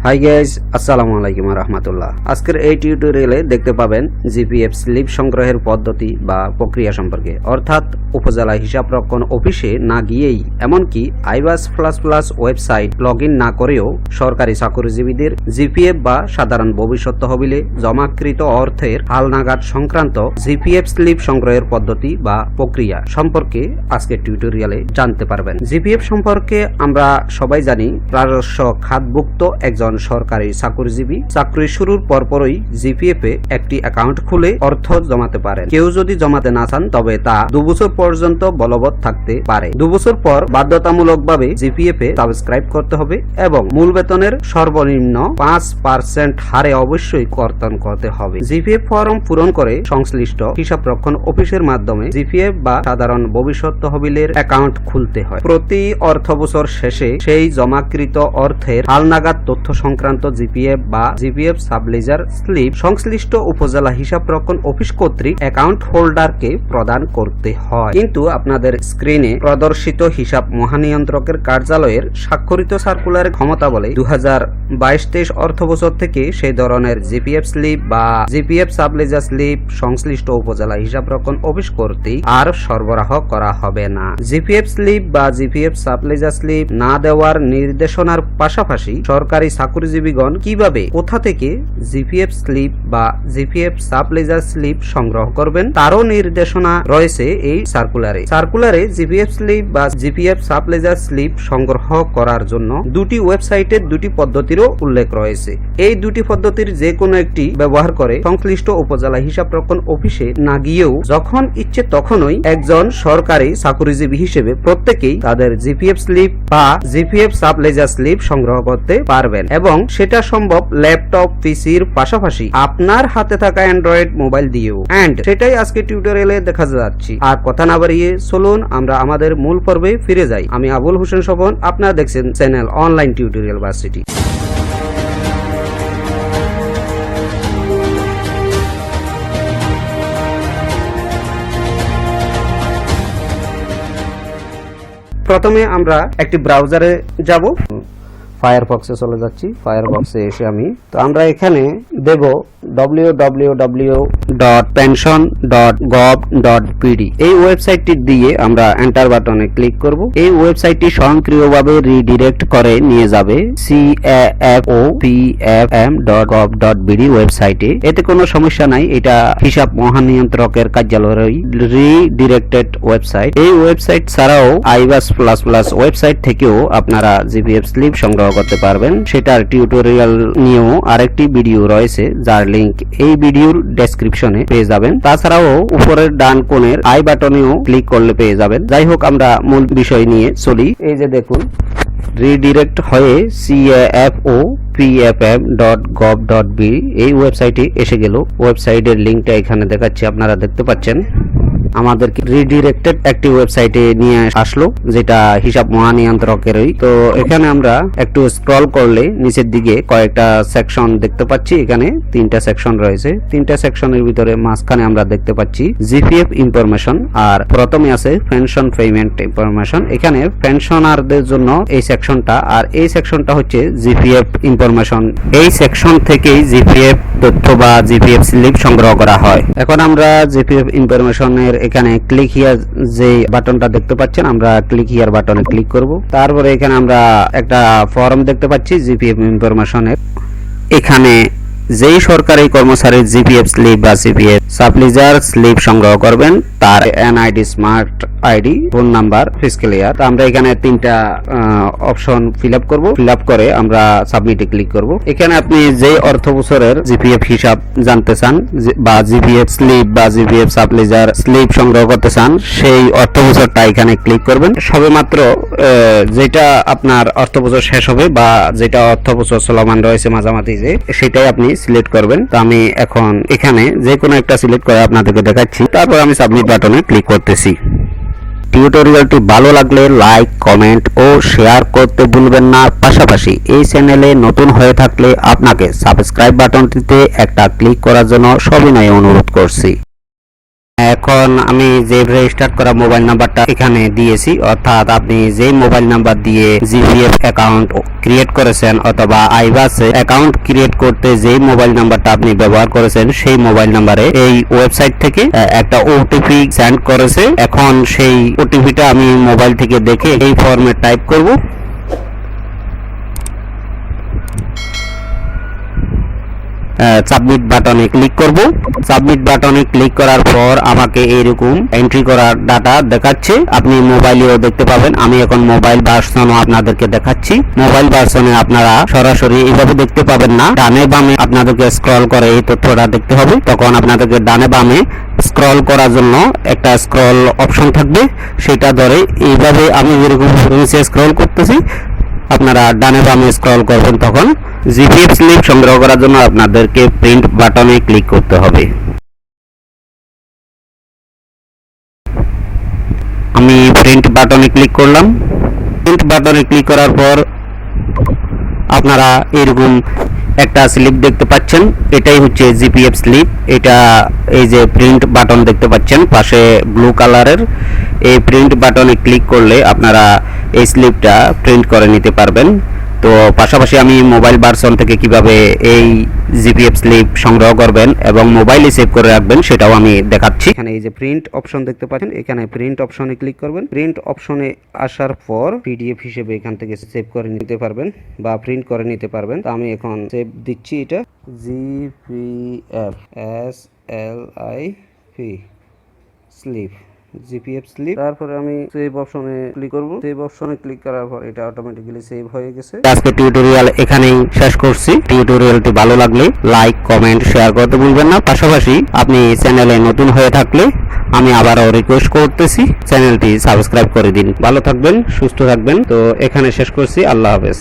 Hi guys, আসসালামু আলাইকুম ওয়া রাহমাতুল্লাহ। আজকের এই টিউটোরিয়ালে দেখতে পাবেন জিপিএফ স্লিপ সংগ্রহের পদ্ধতি বা প্রক্রিয়া সম্পর্কে, অর্থাৎ উপজেলা হিসাব রক্ষণ অফিসে না গিয়েই এমনকি iBAS++ ওয়েবসাইট লগইন না করেও সরকারি চাকরিজীবীদের জিপিএফ বা সাধারণ ভবিষ্যৎ তহবিলে জমাকৃত অর্থের হালনাগাদ সংক্রান্ত জিপিএফ স্লিপ সংগ্রহের পদ্ধতি বা প্রক্রিয়া সম্পর্কে আজকের টিউটোরিয়ালে জানতে পারবেন। জিপিএফ সম্পর্কে আমরা সবাই জানি, রাজস্ব খাতভুক্ত একজন সরকারি চাকরিজীবী চাকরি শুরুর পরপরই জিপিএফ এ একটি অ্যাকাউন্ট খুলে অর্থ জমাতে পারেন। কেউ যদি জমাতে না চান তবে তা 2 বছর পর্যন্ত বলবৎ থাকতে পারে। 2 বছর পর বাধ্যতামূলকভাবে জিপিএফ এ সাবস্ক্রাইব করতে হবে এবং মূল বেতনের সর্বনিম্ন 5% হারে অবশ্যই কর্তন করতে হবে। জিপিএফ ফর্ম পূরণ করে সংশ্লিষ্ট হিসাবরক্ষণ অফিসের মাধ্যমে জিপিএফ বা সাধারণ ভবিষ্যৎ তহবিলের অ্যাকাউন্ট খুলতে হয়। প্রতি অর্থ বছর শেষে সেই জমাকৃত অর্থের হালনাগাদ তথ্য সংক্রান্ত জিপিএফ বা জিপিএফ সাবলেজার স্লিপ সংশ্লিষ্ট উপজেলা হিসাবরক্ষণ অফিস কর্তৃক অ্যাকাউন্ট হোল্ডারকে প্রদান করতে হয়। কিন্তু আপনাদের স্ক্রিনে প্রদর্শিত হিসাব মহানিয়ন্ত্রকের কার্যালয়ের স্বাক্ষরিত সার্কুলারের ক্ষমতা বলে 2022-23 অর্থ বছর থেকে সেই ধরনের জিপিএফ স্লিপ বা জিপিএফ সাবলেজার স্লিপ সংশ্লিষ্ট উপজেলা হিসাবরক্ষণ অফিস কর্তৃক আর সরবরাহ করা হবে না। জিপিএফ স্লিপ বা জিপিএফ সাবলেজার স্লিপ না দেওয়ার নির্দেশনার পাশাপাশি সরকারি চাকরিজীবীগণ কিভাবে কোথা থেকে জিপিএফ স্লিপ বা জিপিএফ সাবলেজার স্লিপ সংগ্রহ করবেন তারও নির্দেশনা রয়েছে এই সার্কুলারে জিপিএফ স্লিপ বা জিপিএফ সাবলেজার স্লিপ সংগ্রহ করার জন্য দুটি ওয়েবসাইটের দুটি পদ্ধতিরও উল্লেখ রয়েছে। এই দুটি পদ্ধতির যে কোনো একটি ব্যবহার করে সংশ্লিষ্ট উপজেলা হিসাবরক্ষণ অফিসে না গিয়েও যখন ইচ্ছে তখনই একজন সরকারি চাকরিজীবী হিসেবে প্রত্যেকেই তাদের জিপিএফ স্লিপ বা জিপিএফ সাবলেজার স্লিপ সংগ্রহ করতে পারবেন এবং সেটা সম্ভব ল্যাপটপ পিসির পাশাপাশি আপনার হাতে থাকা অ্যান্ড্রয়েড মোবাইল দিয়েও। এন্ড সেটাই আজকে টিউটোরিয়ালে দেখা যাচ্ছে। আর কথা না বাড়িয়ে চলুন আমরা আমাদের মূল পর্বে ফিরে যাই। আমি আবুল হোসেন স্বপন, আপনারা দেখছেন চ্যানেল অনলাইন টিউটোরিয়াল ভার্সিটি। প্রথমে আমরা একটি ব্রাউজারে যাব, ফায়ারফক্সে চলে যাচ্ছি। ফায়ারফক্সে এসে আমরা এখানে দেব www.pension.gov.bd এই ওয়েবসাইটটি দিয়ে আমরা এন্টার বাটনে ক্লিক করব। এই ওয়েবসাইটটি স্বয়ংক্রিয়ভাবে রিডিরেক্ট করে নিয়ে যাবে cafopfm.gov.bd ওয়েবসাইটে। এতে কোনো সমস্যা নাই, এটা হিসাব মহানিয়ন্ত্রকের কার্যালয়ের রিডিরেক্টেড ওয়েবসাইট। এই ওয়েবসাইট ছাড়াও iBAS++ ওয়েবসাইট থেকেও আপনারা জিপিএফ স্লিপ সংগ্রহ করতে পারবেন। সেটার টিউটোরিয়াল নিয়েও আরেকটি ভিডিও রয়েছে, যার লিংক এই ভিডিওর ডেসক্রিপশনে পেয়ে যাবেন। তাছাড়াও উপরের ডান কোণের আই বাটনেও ক্লিক করলে পেয়ে যাবেন। যাই হোক, আমরা মূল বিষয় নিয়ে চলি। এই যে দেখুন, রিডিরেক্ট হয়ে cafopfm.gov.bd এই ওয়েবসাইটে এসে গেল। ওয়েবসাইটের লিংকটা এখানে দেখাচ্ছি, আপনারা দেখতে পাচ্ছেন। আমাদেরকে রিডিরেক্টেড একটি ওয়েবসাইটে নিয়ে আসলো, যেটা হিসাব মহানিয়ন্ত্রকেরই। তো এখানে আমরা একটু স্ক্রল করলে নিচের দিকে কয়েকটা সেকশন দেখতে পাচ্ছি। এখানে 3টা সেকশন রয়েছে। 3টা সেকশনের ভিতরে মাঝখানে আমরা দেখতে পাচ্ছি জিপিএফ ইনফরমেশন, আর প্রথমে আছে পেনশন পেমেন্ট ইনফরমেশন। এখানে পেনশনারদের জন্য এই সেকশনটা, আর এই সেকশনটা হচ্ছে জিপিএফ ইনফরমেশন। এই সেকশন থেকেই জিপিএফ তথ্য বা জিপিএফ স্লিপ সংগ্রহ করা হয়। এখন আমরা জিপিএফ ইনফরমেশনের এখানে ক্লিক হিয়ার যে বাটনটা দেখতে পাচ্ছেন, আমরা ক্লিক হিয়ার বাটনে ক্লিক করব। তারপরে এখানে আমরা একটা ফর্ম দেখতে পাচ্ছি জিপিএফ ইনফরমেশনের। এখানে যেই সরকারি কর্মচারীর জিপিএফ স্লিপ বা জিপিএফ সাবলেজার স্লিপ সংগ্রহ করবেন তার NID, smart ID, phone number, fiscal year. আমরা এখানে 3টা অপশন ফিল আপ করব। ফিল আপ করে আমরা সাবমিটে ক্লিক করব। এখানে আপনি যে অর্থ বছরের জিপিএফ হিসাব জানতে চান বা জিপিএফ স্লিপ বা জিপিএফ সাবলেজার স্লিপ সংগ্রহ করতে চান, সেই অর্থ বছরটা এখানে ক্লিক করবেন। সবেমাত্র যেটা আপনার অর্থ বছর শেষ হবে বা যেটা অর্থ বছর চলমান রয়েছে মাঝামাঝি, যে সেটাই আপনি সিলেক্ট করবেন। তো আমি এখন এখানে যে কোনো একটা সিলেক্ট করে আপনাদেরকে দেখাচ্ছি। তারপর আমি সাবমিট বাটনে ক্লিক করতেছি। টিউটোরিয়ালটি ভালো লাগলে লাইক, কমেন্ট ও শেয়ার করতে ভুলবেন না। পাশাপাশি এই চ্যানেলে নতুন হয়ে থাকলে আপনাকে সাবস্ক্রাইব বাটনটিতে একটা ক্লিক করার জন্য সবিনয়ে অনুরোধ করছি। এখন আমি যে রেজিস্টার্ড করা মোবাইল নাম্বারটা এখানে দিয়েছি, অর্থাৎ আপনি যে মোবাইল নাম্বার দিয়ে জিপিএফ অ্যাকাউন্ট ক্রিয়েট করেছেন অথবা iBAS অ্যাকাউন্ট ক্রিয়েট করতে যে মোবাইল নাম্বারটা আপনি ব্যবহার করেছেন সেই মোবাইল নাম্বারে এই ওয়েবসাইট থেকে একটা ওটিপি সেন্ড করেছে। এখন সেই ওটিপিটা আমি মোবাইল থেকে দেখে এই ফর্মে টাইপ করব। সাবমিট বাটনে ক্লিক করব। সাবমিট বাটনে ক্লিক করার পর আমাকে এইরকম এন্ট্রি করা ডাটা দেখাচ্ছে, আপনি মোবাইলেও দেখতে পাবেন। আমি এখন মোবাইল ভার্সনও আপনাদেরকে দেখাচ্ছি। মোবাইল ভার্সনে আপনারা সরাসরি এইভাবে দেখতে পাবেন না, ডানে বামে আপনাদেরকে স্ক্রল করে এই তথ্যটা দেখতে হবে। তখন আপনাদেরকে ডানে বামে স্ক্রল করার জন্য একটা স্ক্রল অপশন থাকবে, সেটা ধরে এইভাবে আমি এরকম নিচে স্ক্রল করতেছি, আপনারা ডানে বামে স্ক্রল করবেন। তখন জিপিএফ স্লিপ সংগ্রহ করার জন্য আপনাদেরকে প্রিন্ট বাটনে ক্লিক করতে হবে। আমি প্রিন্ট বাটনে ক্লিক করলাম। প্রিন্ট বাটনে ক্লিক করার পর আপনারা এরকম একটা স্লিপ দেখতে পাচ্ছেন, এটাই হচ্ছে জিপিএফ স্লিপ। এটা এই যে প্রিন্ট বাটন দেখতে পাচ্ছেন পাশে ব্লু কালারের, এই প্রিন্ট বাটনে ক্লিক করলে আপনারা এই স্লিপটা প্রিন্ট করে নিতে পারবেন। তো পাশাপাশি আমি মোবাইল ভার্সন থেকে কিভাবে এই জিপিএফ স্লিপ সংগ্রহ করবেন এবং মোবাইলে সেভ করে রাখবেন সেটাও আমি দেখাচ্ছি। এখানে এই যে প্রিন্ট অপশন দেখতে পাচ্ছেন, এখানে প্রিন্ট অপশনে ক্লিক করবেন। প্রিন্ট অপশনে আসার পর পিডিএফ হিসেবে এখান থেকে সেভ করে নিতে পারবেন বা প্রিন্ট করে নিতে পারবেন। তো আমি এখন সেভ দিচ্ছি, এটা GPF SLIP slip, GPF slip. তারপরে আমি সেভ অপশনে ক্লিক করব। সেভ অপশনে ক্লিক করার পর এটা অটোমেটিক্যালি সেভ হয়ে গেছে। আজকে টিউটোরিয়াল এখানেই শেষ করছি। টিউটোরিয়ালটি ভালো লাগলে লাইক, কমেন্ট, শেয়ার করতে ভুলবেন না। পাশাপাশি আপনি চ্যানেলে নতুন হয়ে থাকলে আমি আবারও রিকোয়েস্ট করতেছি চ্যানেলটি সাবস্ক্রাইব করে দিন। ভালো থাকবেন, সুস্থ থাকবেন। তো এখানে শেষ করছি। আল্লাহ হাফেজ।